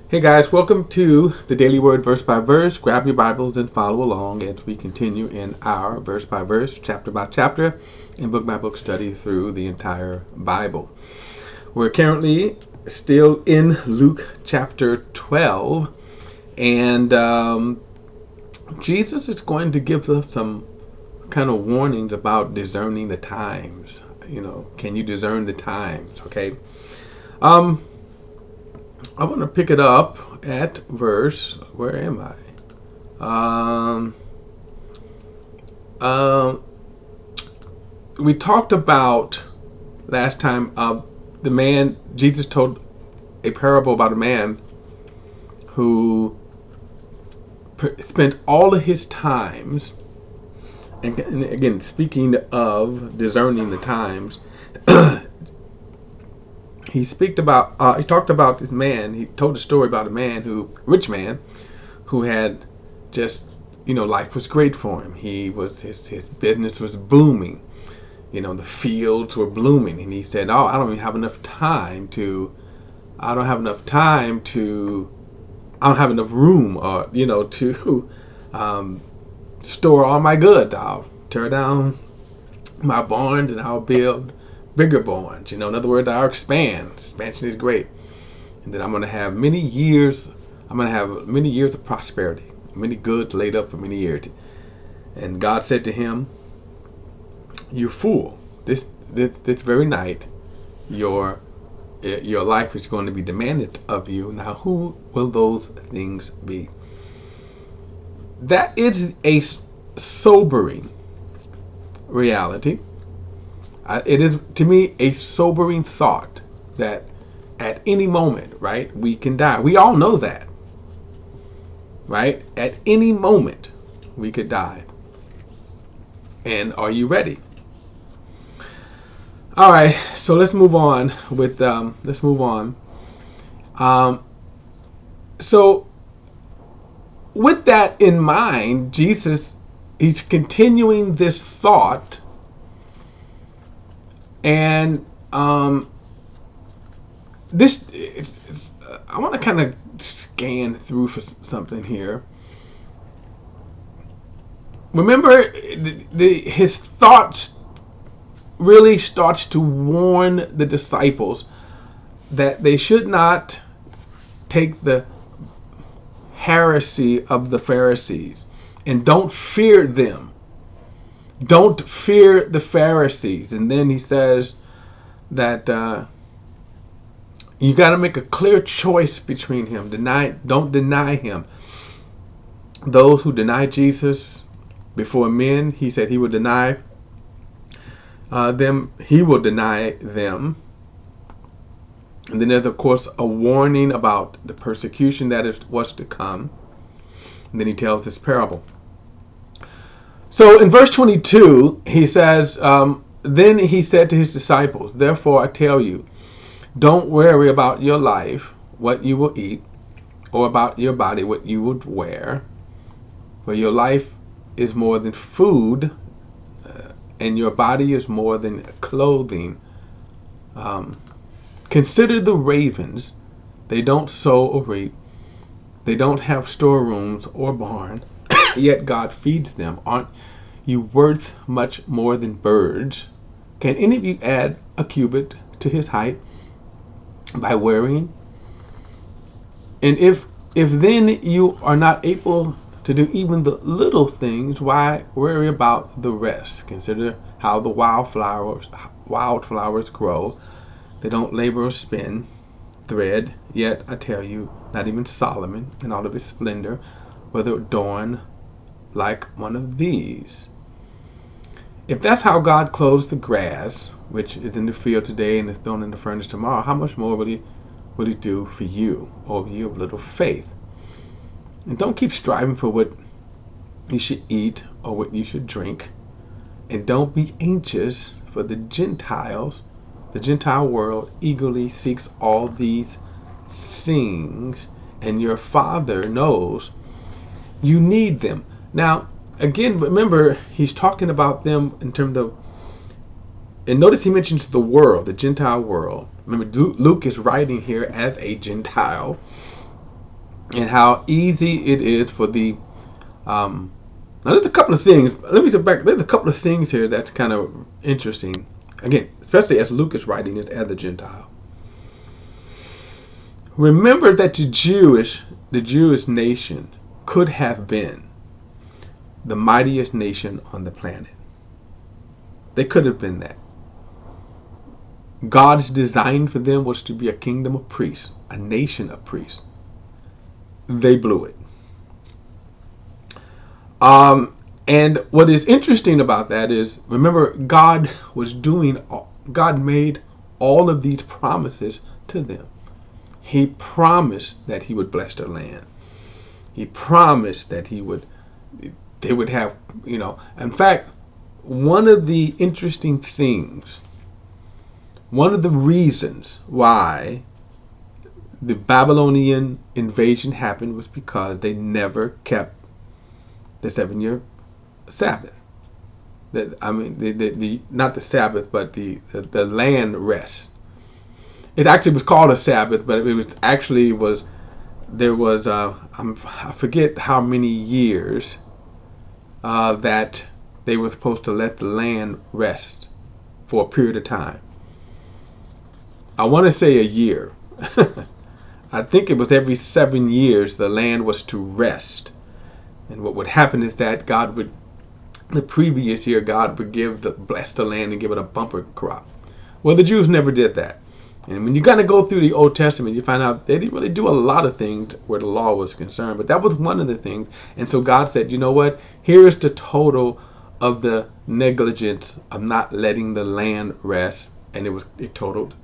Hey guys, welcome to the Daily Word Verse by Verse. Grab your Bibles and follow along as we continue in our verse by verse, chapter by chapter, and book by book study through the entire Bible. We're currently still in Luke chapter 12, and Jesus is going to give us some kind of warnings about discerning the times. Can you discern the times? Okay. Um, I want to pick it up at verse. Where am I? Um, uh, we talked about last time. The man Jesus told a parable about a man who spent all of his times. And again, speaking of discerning the times, he talked about this man. He told a story about a rich man, who had just, life was great for him. His business was booming. The fields were blooming, and he said, "Oh, I don't have enough room, or to store all my goods. I'll tear down my barns and I'll build bigger barns. In other words, I'll expand. Expansion is great, and then I'm going to have many years. I'm going to have many years of prosperity, many goods laid up for many years." And God said to him, "You fool! This very night, your life is going to be demanded of you. Now, who will those things be?" That is a sobering reality. It is, to me, a sobering thought that at any moment, right, we can die. We all know that, right? At any moment, we could die. And are you ready? All right, so let's move on. So with that in mind, Jesus, he's continuing this thought, and I want to kind of scan through for something here. Remember, his thoughts really starts to warn the disciples that they should not take the heresy of the Pharisees, and don't fear them. Don't fear the Pharisees. And then he says that you got to make a clear choice between him. Don't deny him. Those who deny Jesus before men, he said he would deny them. He will deny them. And then there's, of course, a warning about the persecution that was to come. And then he tells this parable. So in verse 22, he says, then he said to his disciples, "Therefore I tell you, don't worry about your life, what you will eat, or about your body, what you would wear. For your life is more than food, and your body is more than clothing. Consider the ravens. They don't sow or reap. They don't have storerooms or barn, yet God feeds them. Aren't you worth much more than birds? Can any of you add a cubit to his height by worrying? And if then you are not able to do even the little things, why worry about the rest? Consider how the wildflowers grow. They don't labor or spin thread. Yet I tell you, not even Solomon in all of his splendor was adorned like one of these." If that's how God clothes the grass, which is in the field today and is thrown in the furnace tomorrow, how much more will he do for you, O you of little faith? And don't keep striving for what you should eat or what you should drink. And don't be anxious, for the Gentile world eagerly seeks all these things, and your Father knows you need them. Now, again, remember, he's talking about them in terms of, and notice he mentions the world, the Gentile world. Remember, Luke is writing here as a Gentile. and how easy it is for the now there's a couple of things. Let me get back. There's a couple of things here that's kind of interesting. Again, especially as Luke is writing this as a Gentile. Remember that the Jewish nation could have been the mightiest nation on the planet. They could have been that. God's design for them was to be a kingdom of priests, a nation of priests. They blew it. And what is interesting about that is, remember, God made all of these promises to them. He promised that he would bless their land. He promised that they would have, in fact, one of the interesting things, one of the reasons why the Babylonian invasion happened was because they never kept the 7-year Sabbath. Not the Sabbath, but the land rest. It actually was called a Sabbath, but it was actually I forget how many years that they were supposed to let the land rest for a period of time. I want to say a year. I think it was every 7 years the land was to rest. And what would happen is that the previous year, God would bless the land and give it a bumper crop. Well, the Jews never did that. And when you kind of go through the Old Testament, you find out they didn't really do a lot of things where the law was concerned. But that was one of the things. And so God said, you know what? Here is the total of the negligence of not letting the land rest. And it totaled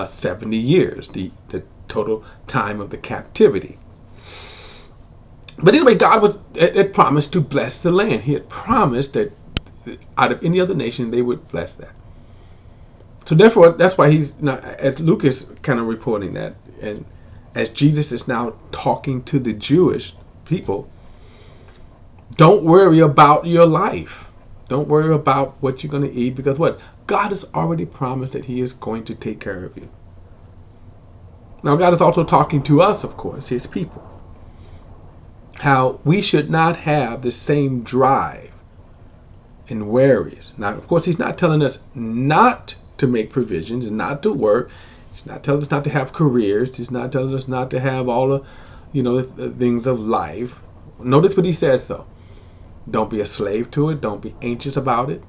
70 years, the total time of the captivity. But anyway, God had promised to bless the land. He had promised that out of any other nation, they would bless that. So therefore, that's why he's not, as Luke is kind of reporting that, and as Jesus is now talking to the Jewish people, don't worry about your life. Don't worry about what you're going to eat, because what? God has already promised that he is going to take care of you. Now, God is also talking to us, of course, his people. How we should not have the same drive and worries. Now, of course, he's not telling us not to make provisions and not to work. He's not telling us not to have careers. He's not telling us not to have all the, the things of life. Notice what he says, though. Don't be a slave to it. Don't be anxious about it.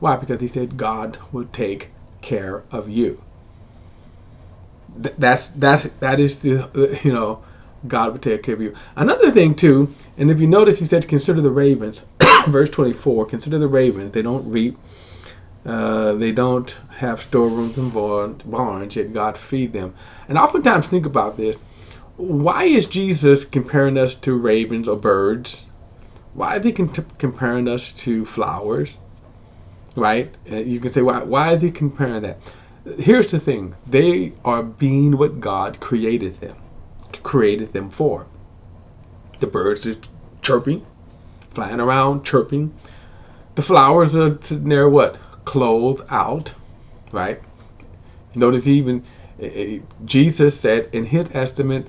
Why? Because he said God will take care of you. That is the, God will take care of you. Another thing too, and if you notice, he said, consider the ravens. Verse 24, consider the ravens. They don't reap. They don't have storerooms and barns, yet God feed them. And oftentimes think about this. Why is Jesus comparing us to ravens or birds? Why are they comparing us to flowers? Right? You can say, why is he comparing that? Here's the thing. They are being what God created them for. The birds are chirping, flying around, chirping. The flowers are sitting there, clothed out, right? Notice Jesus said in his estimate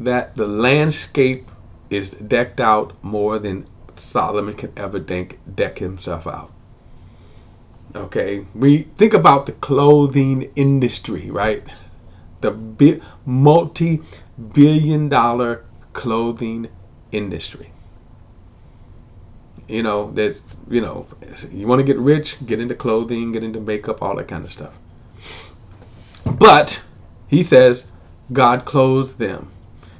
that the landscape is decked out more than Solomon can ever deck himself out. Okay, we think about the clothing industry, right? The multi-billion-dollar clothing industry. You want to get rich, get into clothing, get into makeup, all that kind of stuff. But he says God clothes them.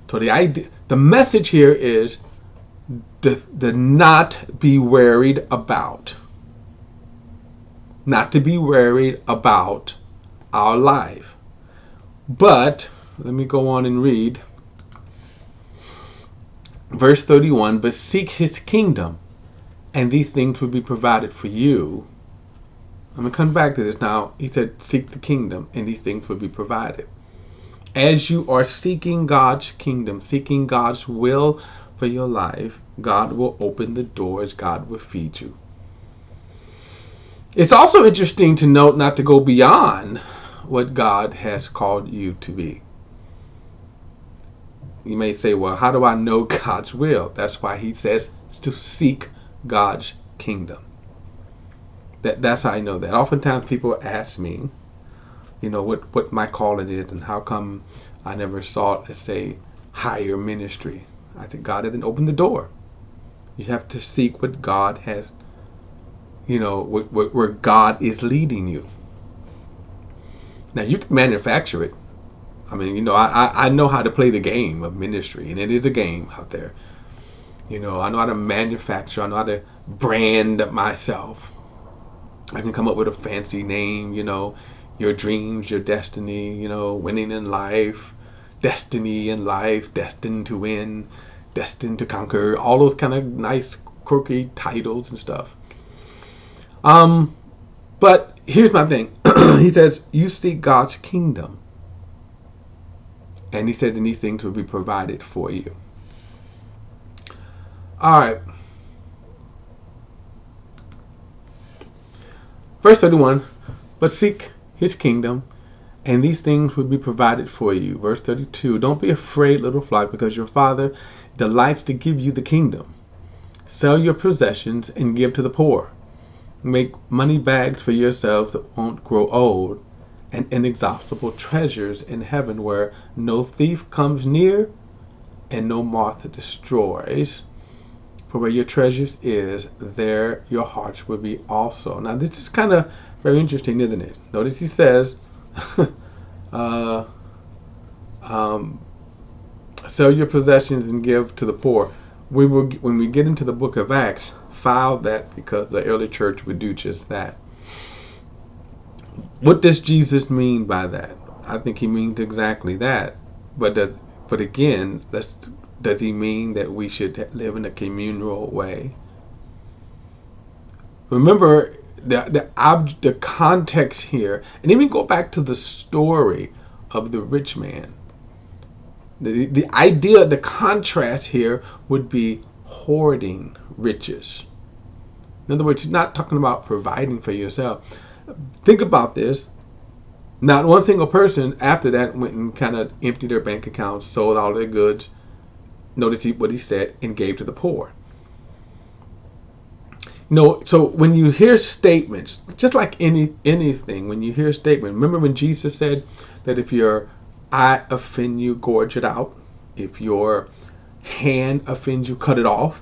So the message here is the not be worried about. Not to be worried about our life. But, let me go on and read. Verse 31, but seek his kingdom, and these things will be provided for you. I'm going to come back to this now. He said, seek the kingdom, and these things will be provided. As you are seeking God's kingdom, seeking God's will for your life, God will open the doors. God will feed you. It's also interesting to note not to go beyond what God has called you to be. You may say, well, how do I know God's will? That's why he says to seek God's kingdom. That's how I know that. Oftentimes people ask me, what my calling is and how come I never sought, let's say, higher ministry. I think God hasn't opened the door. You have to seek what God has, where God is leading you. Now, you can manufacture it. I mean, I know how to play the game of ministry, and it is a game out there. I know how to manufacture. I know how to brand myself. I can come up with a fancy name, your dreams, your destiny, winning in life, destiny in life, destined to win, destined to conquer, all those kind of nice, quirky titles and stuff. But here's my thing. He says, you seek God's kingdom. And he says, and these things will be provided for you. All right. Verse 31, but seek his kingdom, and these things will be provided for you. Verse 32, don't be afraid, little flock, because your Father delights to give you the kingdom. Sell your possessions and give to the poor. Make money bags for yourselves that won't grow old, and inexhaustible treasures in heaven where no thief comes near and no moth destroys. For where your treasures is, there your hearts will be also. Now this is kind of very interesting, isn't it? Notice he says, sell your possessions and give to the poor. When we get into the book of Acts, file that because the early church would do just that. What does Jesus mean by that? I think he means exactly that. But again, does he mean that we should live in a communal way? Remember the context here, and even go back to the story of the rich man. The idea, the contrast here would be hoarding riches. In other words, he's not talking about providing for yourself. Think about this. Not one single person after that went and kind of emptied their bank accounts, sold all their goods. Notice what he said, and gave to the poor. So when you hear statements, just like anything, when you hear a statement, remember when Jesus said that if your eye offend you, gorge it out. If your hand offends you, cut it off.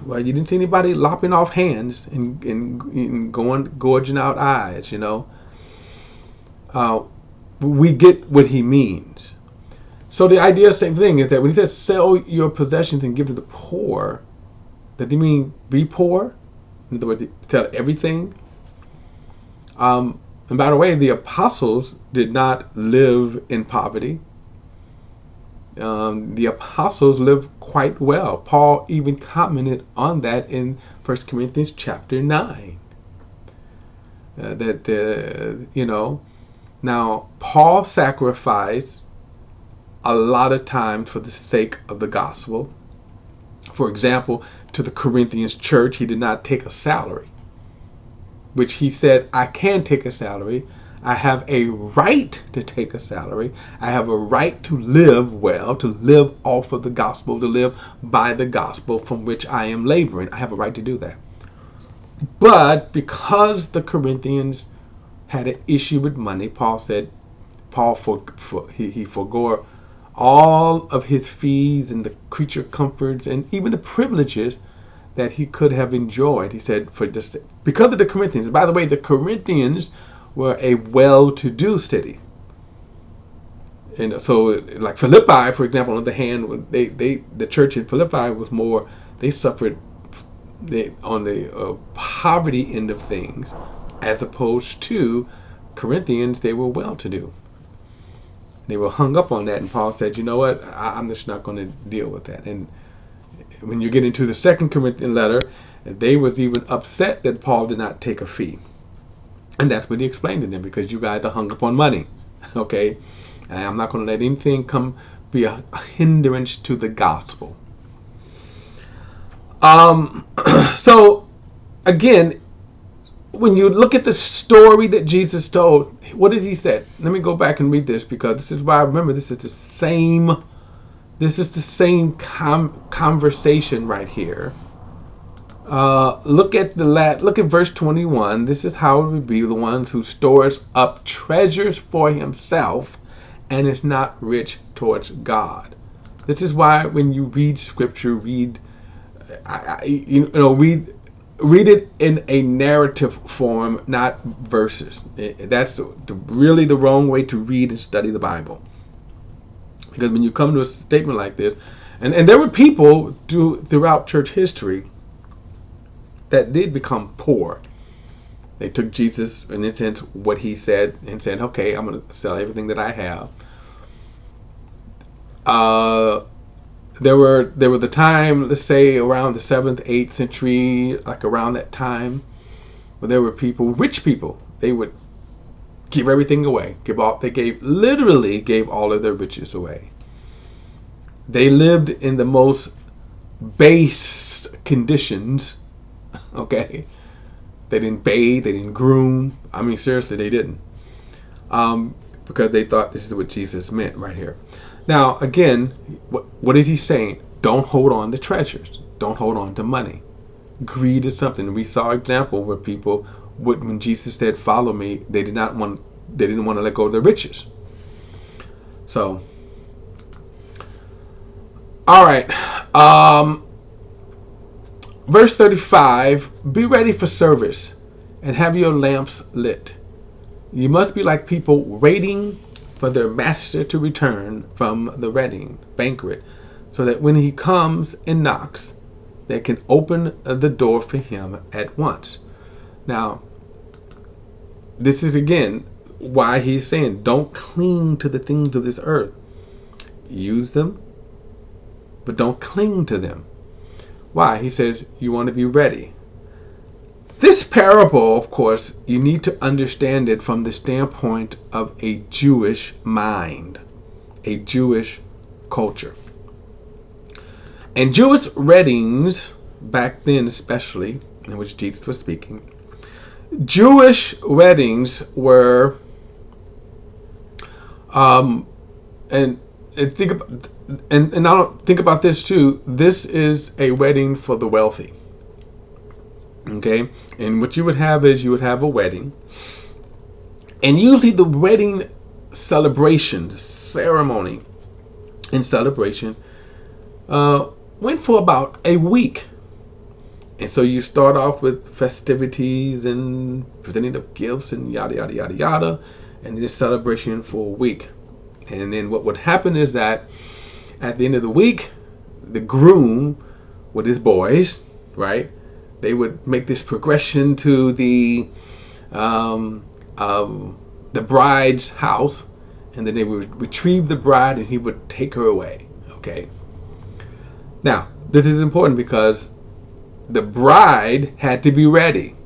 Well, you didn't see anybody lopping off hands and gorging out eyes, we get what he means. So the idea, same thing, is that when he says sell your possessions and give to the poor, does he mean be poor? In other words, sell everything? And by the way, the apostles did not live in poverty. The apostles lived quite well. Paul even commented on that in 1 Corinthians chapter 9. Now Paul sacrificed a lot of times for the sake of the gospel. For example, to the Corinthians church, he did not take a salary, which he said, I can take a salary. I have a right to take a salary. I have a right to live well, to live off of the gospel, to live by the gospel from which I am laboring. I have a right to do that. But because the Corinthians had an issue with money, Paul forgore all of his fees and the creature comforts and even the privileges that he could have enjoyed. He said, because of the Corinthians. By the way, the Corinthians were a well-to-do city. And so, like Philippi, for example, on the hand, the church in Philippi was more, they suffered on the poverty end of things, as opposed to Corinthians, they were well-to-do. They were hung up on that, and Paul said, you know what, I'm just not going to deal with that. And when you get into the 2 Corinthian letter, they was even upset that Paul did not take a fee. And that's what he explained to them, because you guys are hung up on money. Okay? And I'm not going to let anything be a hindrance to the gospel. So, again, when you look at the story that Jesus told, what did he say? Let me go back and read this, because this is why I remember this is the same This is the same conversation right here. Look at verse 21. This is how it would be the ones who stores up treasures for himself and is not rich towards God. This is why when you read scripture, read it in a narrative form, not verses. That's really the wrong way to read and study the Bible. Because when you come to a statement like this, and there were people throughout church history that did become poor. They took Jesus, in a sense, what he said, and said, okay, I'm going to sell everything that I have. There were the time, let's say around the 7th, 8th century, like around that time, where there were rich people, they would give everything away. Literally gave all of their riches away. They lived in the most base conditions. Okay, they didn't bathe, they didn't groom. I mean, seriously, they didn't, because they thought this is what Jesus meant right here. Now, again, what is he saying? Don't hold on to treasures. Don't hold on to money. Greed is something. We saw an example where people when Jesus said, "Follow me," they didn't want to let go of their riches. So, all right. Verse 35, be ready for service and have your lamps lit. You must be like people waiting for their master to return from the wedding banquet, so that when he comes and knocks, they can open the door for him at once. Now, this is again why he's saying don't cling to the things of this earth. Use them, but don't cling to them. Why? He says you want to be ready. This parable, of course, you need to understand it from the standpoint of a Jewish mind, a Jewish culture. And Jewish weddings, back then especially, in which Jesus was speaking, Jewish weddings were, and think about, and I don't think about this too. This is a wedding for the wealthy. Okay, and what you would have is you would have a wedding, and usually the wedding celebration, ceremony, and celebration went for about a week. And so you start off with festivities and presenting of gifts and yada yada yada yada, and then this celebration for a week. And then what would happen is that at the end of the week, the groom with his boys, right, they would make this progression to the bride's house, and then they would retrieve the bride and he would take her away. Okay. Now, this is important because the bride had to be ready.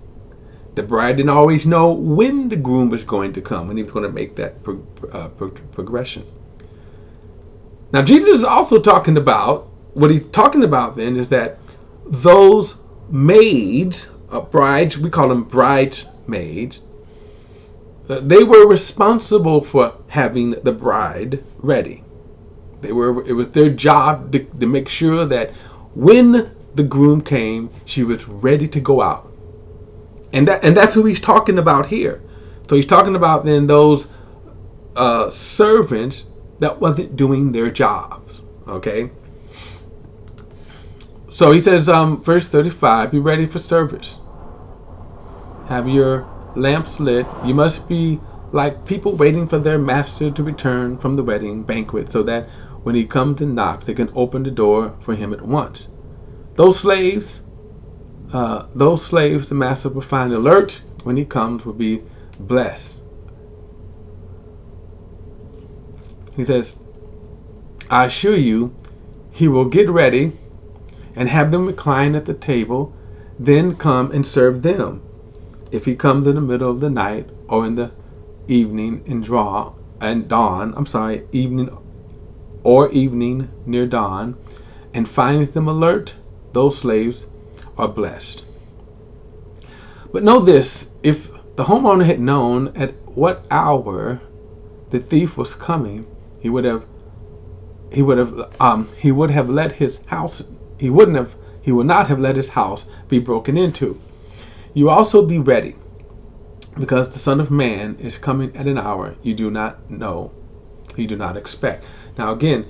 The bride didn't always know when the groom was going to come, when he was going to make that progression. Now, Jesus is also talking about, what he's talking about then is that those maids, brides, we call them bridesmaids, they were responsible for having the bride ready. It was their job to make sure that when the groom came, she was ready to go out. And that's who he's talking about here. So he's talking about then those servants that wasn't doing their jobs. Okay. So he says, verse 35, be ready for service. Have your lamps lit. You must be like people waiting for their master to return from the wedding banquet, so that when he comes and knocks, they can open the door for him at once. Those slaves, the master will find alert when he comes, will be blessed. He says, I assure you, he will get ready and have them recline at the table, then come and serve them. If he comes in the middle of the night or in the evening evening near dawn, and finds them alert, those slaves are blessed. But know this, if the homeowner had known at what hour the thief was coming, he would have he would have let his house he wouldn't have he would not have let his house be broken into. You also be ready, because the Son of Man is coming at an hour you do not know, you do not expect. Now again,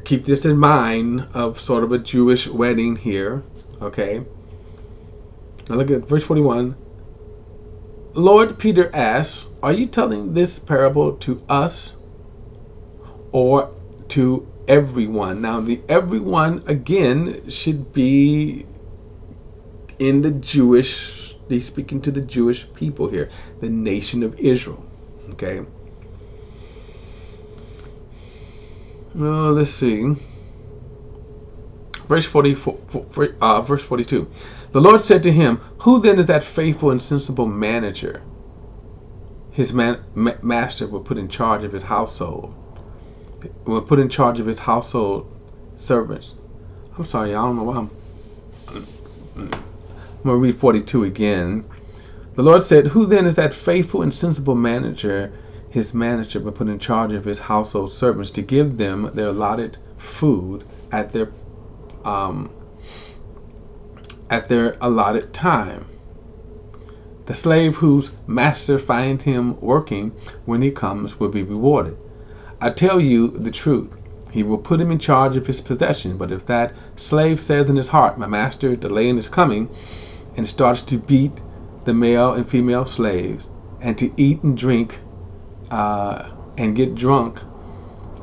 keep this in mind of sort of a Jewish wedding here, okay? Now look at verse 41. Lord, Peter asks, are you telling this parable to us or to everyone? Now the everyone again should be in the Jewish, he's speaking to the Jewish people here, the nation of Israel, okay? Well, let's see. Verse 42. The Lord said to him, who then is that faithful and sensible manager his master will put in charge of his household? Will put in charge of his household servants. I'm sorry, I don't know why I'm going to read 42 again. The Lord said, who then is that faithful and sensible manager his manager will put in charge of his household servants to give them their allotted food at their allotted time? The slave whose master finds him working when he comes will be rewarded. I tell you the truth, he will put him in charge of his possession. But if that slave says in his heart, my master is delaying his coming, and starts to beat the male and female slaves, and to eat and drink and get drunk,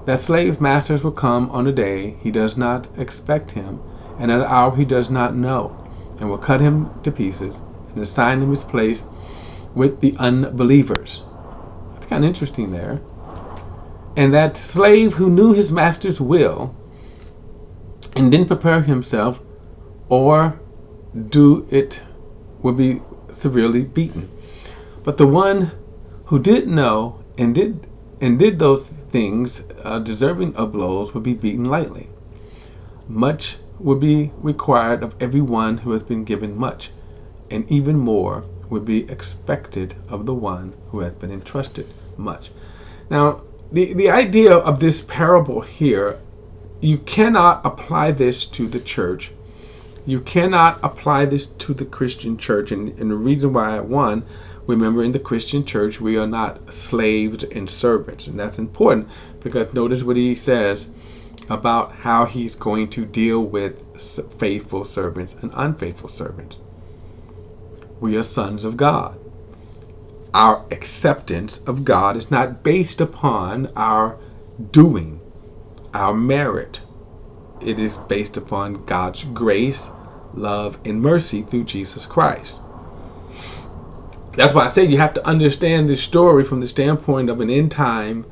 that slave's masters will come on a day he does not expect him, and at an hour he does not know, and will cut him to pieces and assign him his place with the unbelievers. It's kind of interesting there. And that slave who knew his master's will and didn't prepare himself or do it will be severely beaten. But the one who did know and did those things deserving of blows will be beaten lightly. Much will be required of everyone who has been given much, and even more will be expected of the one who has been entrusted much. Now, the idea of this parable here, you cannot apply this to the church. You cannot apply this to the Christian church. And the reason why, one, remember, in the Christian church, we are not slaves and servants. And that's important, because notice what he says about how he's going to deal with faithful servants and unfaithful servants. We are sons of God. Our acceptance of God is not based upon our doing, our merit. It is based upon God's grace, love, and mercy through Jesus Christ. That's why I say you have to understand this story from the standpoint of an end time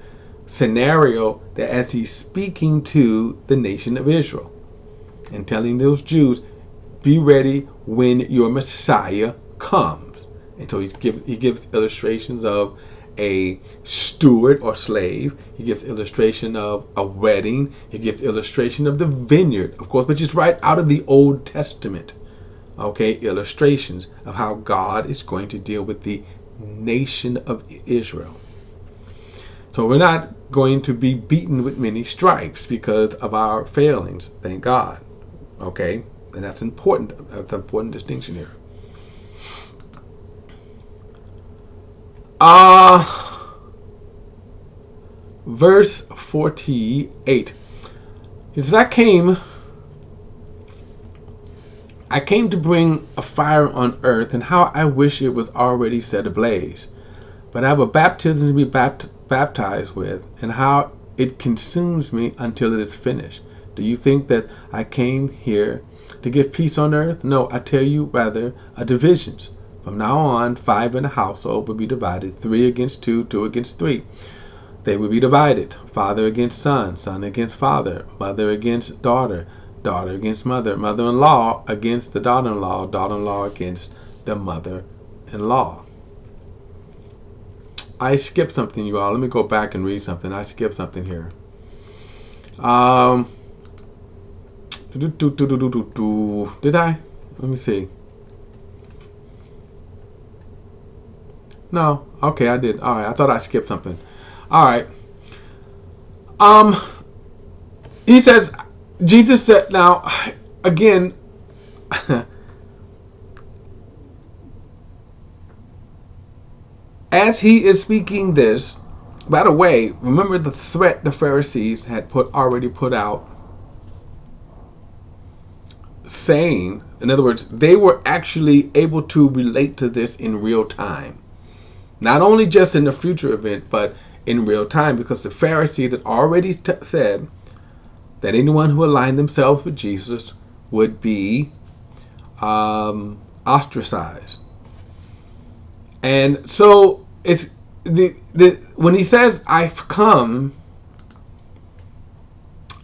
scenario, that as he's speaking to the nation of Israel and telling those Jews, be ready when your Messiah comes. And so he gives illustrations of a steward or slave. He gives illustration of a wedding. He gives illustration of the vineyard, of course, which is right out of the Old Testament. Okay, illustrations of how God is going to deal with the nation of Israel. So we're not going to be beaten with many stripes because of our failings, thank God. Okay, and that's important. That's an important distinction here. Verse 48. He says, I came to bring a fire on earth, and how I wish it was already set ablaze. But I have a baptism to be baptized with, and how it consumes me until it is finished. Do you think that I came here to give peace on earth? No, I tell you rather divisions. From now on, 5 in a household will be divided, 3 against 2, 2 against 3. They will be divided, father against son, son against father, mother against daughter, daughter against mother, mother-in-law against the daughter-in-law, daughter-in-law against the mother-in-law. I skipped something, you all. Let me go back and read something. I skipped something here. Did I? Let me see. No. Okay, I did. All right. I thought I skipped something. All right. He says, Jesus said, now, again, as he is speaking this, by the way, remember the threat the Pharisees had already put out, saying, in other words, they were actually able to relate to this in real time. Not only just in the future event, but in real time, because the Pharisees had already said that anyone who aligned themselves with Jesus would be ostracized. And so it's when he says, I've come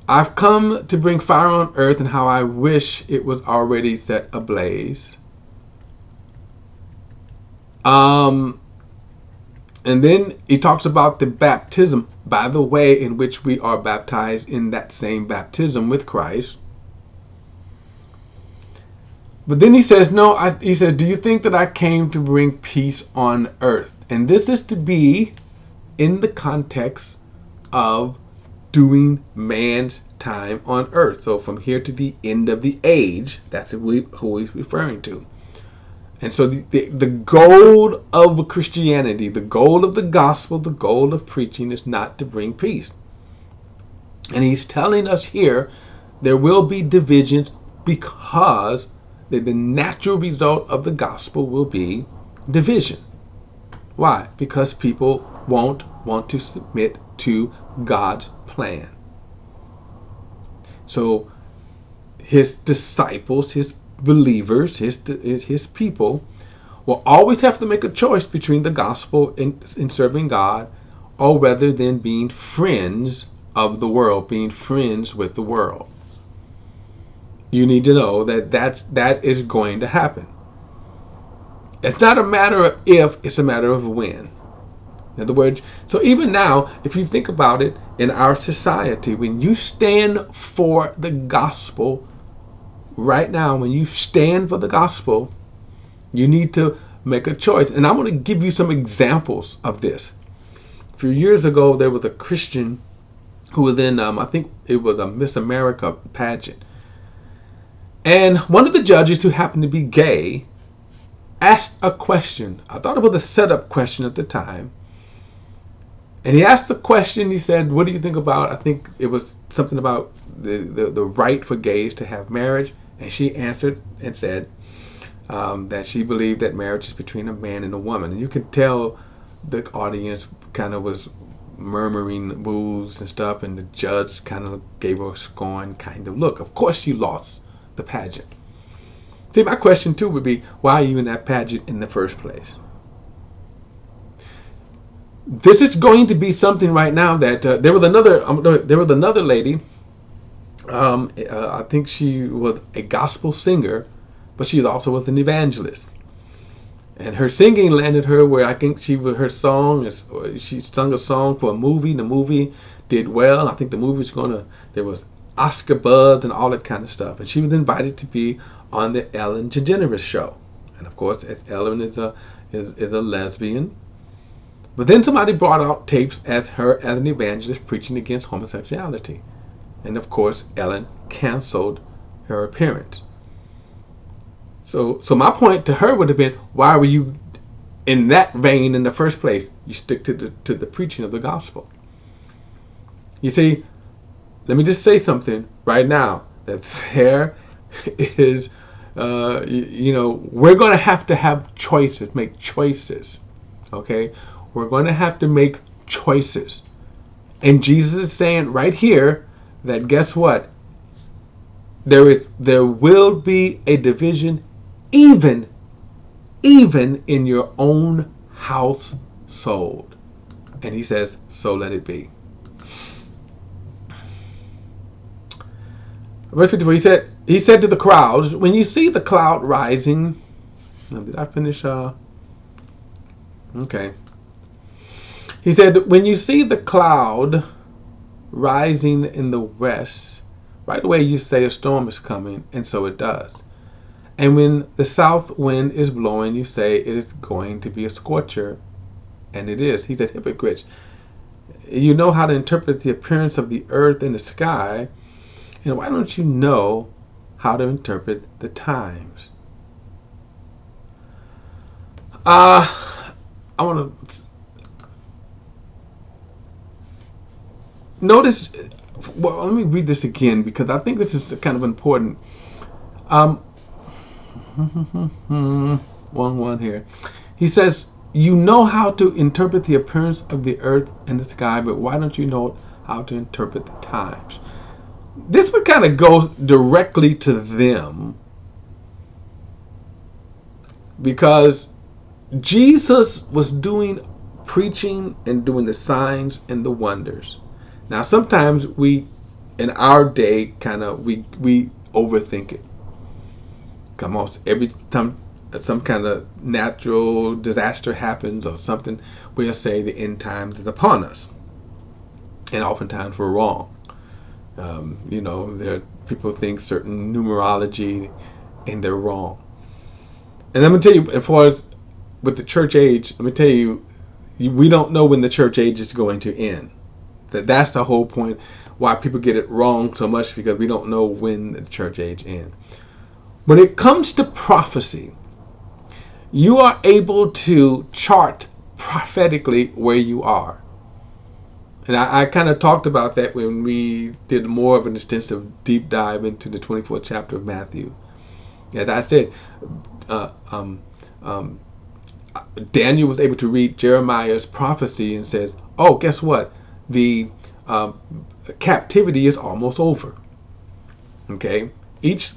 to bring fire on earth, and how I wish it was already set ablaze. And then he talks about the baptism, by the way, in which we are baptized in that same baptism with Christ. But then he says, no, he says, do you think that I came to bring peace on earth? And this is to be in the context of doing man's time on earth. So from here to the end of the age, that's who he's referring to. And so the goal of Christianity, the goal of the gospel, the goal of preaching is not to bring peace. And he's telling us here there will be divisions, because the natural result of the gospel will be division. Why? Because people won't want to submit to God's plan. So his disciples, his believers, his people will always have to make a choice between the gospel in serving God, or rather than being friends of the world, being friends with the world. You need to know that is going to happen. It's not a matter of if, it's a matter of when. In other words, so even now, if you think about it, in our society, when you stand for the gospel, right now, when you stand for the gospel, you need to make a choice. And I'm going to give you some examples of this. A few years ago, there was a Christian who was in, I think it was a Miss America pageant. And one of the judges, who happened to be gay, asked a question. I thought it was a setup question at the time. And he asked the question, he said, what do you think about, I think it was something about the right for gays to have marriage. And she answered and said that she believed that marriage is between a man and a woman. And you could tell the audience kind of was murmuring boos and stuff, and the judge kind of gave her a scorn kind of look. Of course she lost the pageant. See, my question too would be, why are you in that pageant in the first place? This is going to be something right now that there was another lady. I think she was a gospel singer, but she also was an evangelist. And her singing landed her where I think she sung a song for a movie. The movie did well. I think the movie was there was Oscar buzz and all that kind of stuff. And she was invited to be on the Ellen DeGeneres show. And of course, as Ellen is a lesbian. But then somebody brought out tapes as her as an evangelist preaching against homosexuality. And of course, Ellen canceled her appearance. So my point to her would have been, why were you in that vein in the first place? You stick to the preaching of the gospel. You see, let me just say something right now, that there is, we're going to have choices, make choices. Okay? We're going to have to make choices. And Jesus is saying right here that, guess what? There will be a division even in your own household. And he says, so let it be. Verse 54, he said to the crowds, when you see the cloud rising, did I finish? Okay. He said, when you see the cloud rising in the west, right away you say a storm is coming, and so it does. And when the south wind is blowing, you say it is going to be a scorcher, and it is. He said, hypocrites, you know how to interpret the appearance of the earth and the sky, And why don't you know how to interpret the times? I want to notice. Well, let me read this again because I think this is kind of important. Um, one here. He says, "You know how to interpret the appearance of the earth and the sky, but why don't you know how to interpret the times?" This would kind of go directly to them because Jesus was doing preaching and doing the signs and the wonders. Now, sometimes we, in our day, we overthink it. Come on, every time some kind of natural disaster happens or something, we'll say the end times is upon us, and oftentimes we're wrong. People think certain numerology, and they're wrong. And I'm gonna tell you, as far as with the church age, let me tell you, we don't know when the church age is going to end. That's the whole point why people get it wrong so much, because we don't know when the church age ends. When it comes to prophecy, you are able to chart prophetically where you are. And I kind of talked about that when we did more of an extensive deep dive into the 24th chapter of Matthew. As I said, Daniel was able to read Jeremiah's prophecy and says, "Oh, guess what? The captivity is almost over." Okay, each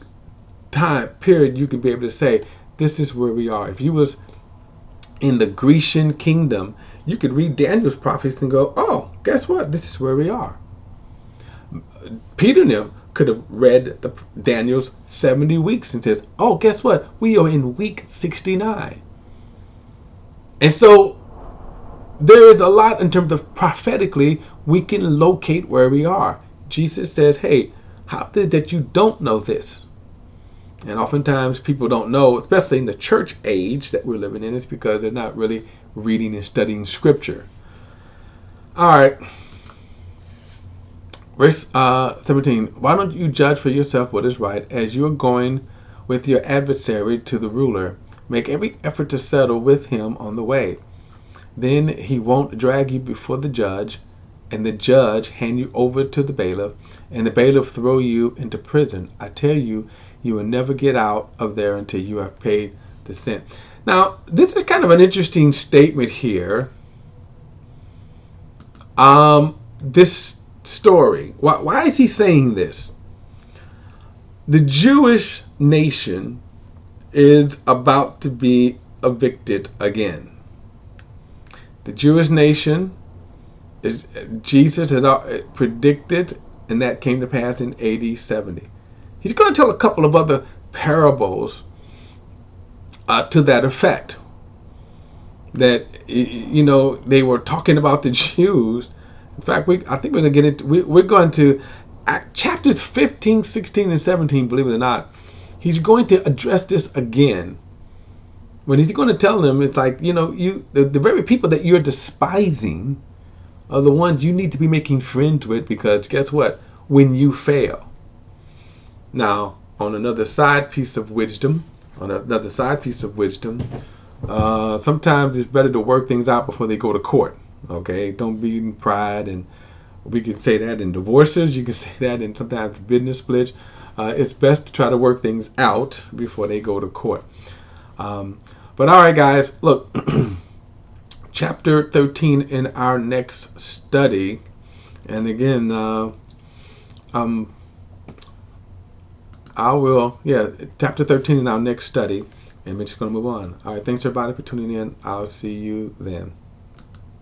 time period you can be able to say, "This is where we are." If you was in the Grecian kingdom, you could read Daniel's prophecy and go, "Oh, guess what? This is where we are." Peter and them could have read Daniel's 70 weeks and says, "Oh, guess what? We are in week 69." And so there is a lot in terms of prophetically, we can locate where we are. Jesus says, "Hey, how is it that you don't know this?" And oftentimes people don't know, especially in the church age that we're living in, is because they're not really reading and studying scripture. All right. Verse 17. "Why don't you judge for yourself what is right, as you are going with your adversary to the ruler? Make every effort to settle with him on the way. Then he won't drag you before the judge, and the judge hand you over to the bailiff, and the bailiff throw you into prison. I tell you, you will never get out of there until you have paid the cent." Now, this is kind of an interesting statement here. This story. Why is he saying this? The Jewish nation is about to be evicted again. The Jewish nation is, Jesus had predicted, and that came to pass in AD 70. He's going to tell a couple of other parables to that effect. That, they were talking about the Jews. In fact, I think we're going to get into, we're going to, chapters 15, 16, and 17, believe it or not, he's going to address this again. When he's going to tell them, it's like, the very people that you're despising are the ones you need to be making friends with, because guess what? When you fail. Now, on another side piece of wisdom, sometimes it's better to work things out before they go to court. Okay, don't be in pride, and we can say that in divorces. You can say that in sometimes business splits. It's best to try to work things out before they go to court. But all right, guys, look, chapter 13 in our next study, and again, chapter 13 in our next study, and we're just going to move on. All right, thanks everybody for tuning in. I'll see you then.